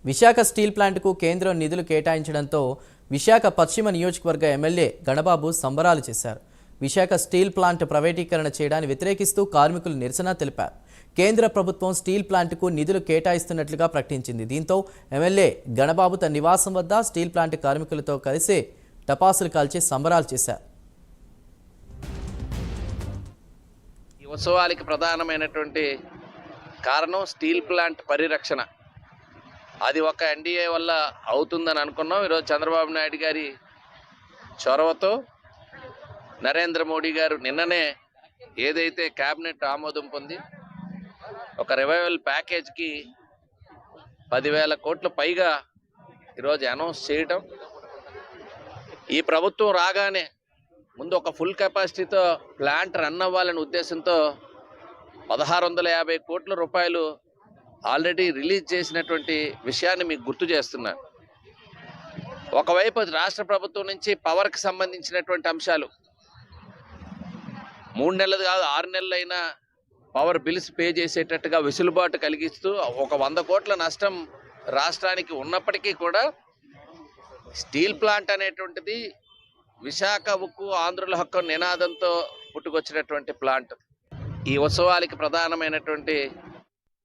Visakha steel ప్లాంట్కు కేంద్రం నిధులు కేటాయించడంతో విశాఖ పశ్చిమ నియోజకవర్గ ఎమ్మెల్యే గణబాబు సంబరాలు చేశారు. విశాఖ స్టీల్ ప్లాంట్ ప్రైవేటీకరణ చేయడాన్ని వ్యతిరేకిస్తూ కార్మికులు నిరసన తెలిపారు. కేంద్ర ప్రభుత్వం స్టీల్ ప్లాంట్కు నిధులు కేటాయిస్తున్నట్లుగా ప్రకటించింది. దీంతో ఎమ్మెల్యే గణబాబు తన నివాసం వద్ద స్టీల్ ప్లాంట్ కార్మికులతో కలిసి టపాసులు కాల్చి సంబరాలు చేశారు. ఈ ఉత్సవానికి ప్రధానమైనటువంటి కారణం స్టీల్ ప్లాంట్ పరిరక్షణ. అది ఒక ఎన్డీఏ వల్ల అవుతుందని అనుకున్నాం. ఈరోజు చంద్రబాబు నాయుడు గారి చొరవతో నరేంద్ర మోడీ గారు నిన్ననే ఏదైతే క్యాబినెట్ ఆమోదం పొంది ఒక రివైవల్ ప్యాకేజ్కి 10,000 కోట్ల పైగా ఈరోజు అనౌన్స్ చేయటం, ఈ ప్రభుత్వం రాగానే ముందు ఒక ఫుల్ కెపాసిటీతో ప్లాంట్ రన్ అవ్వాలనే ఉద్దేశంతో 1,650 కోట్ల రూపాయలు ఆల్రెడీ రిలీజ్ చేసినటువంటి విషయాన్ని మీకు గుర్తు చేస్తున్నాను. ఒకవైపు రాష్ట్ర ప్రభుత్వం నుంచి పవర్కి సంబంధించినటువంటి అంశాలు 3 నెలలు కాదు 6 నెలలైనా పవర్ బిల్స్ పే చేసేటట్టుగా వెసులుబాటు కలిగిస్తూ ఒక 100 కోట్ల నష్టం రాష్ట్రానికి ఉన్నప్పటికీ కూడా స్టీల్ ప్లాంట్ అనేటువంటిది విశాఖ ఉక్కు ఆంధ్రుల హక్కు నినాదంతో పుట్టుకొచ్చినటువంటి ప్లాంట్. ఈ ఉత్సవాలకి ప్రధానమైనటువంటి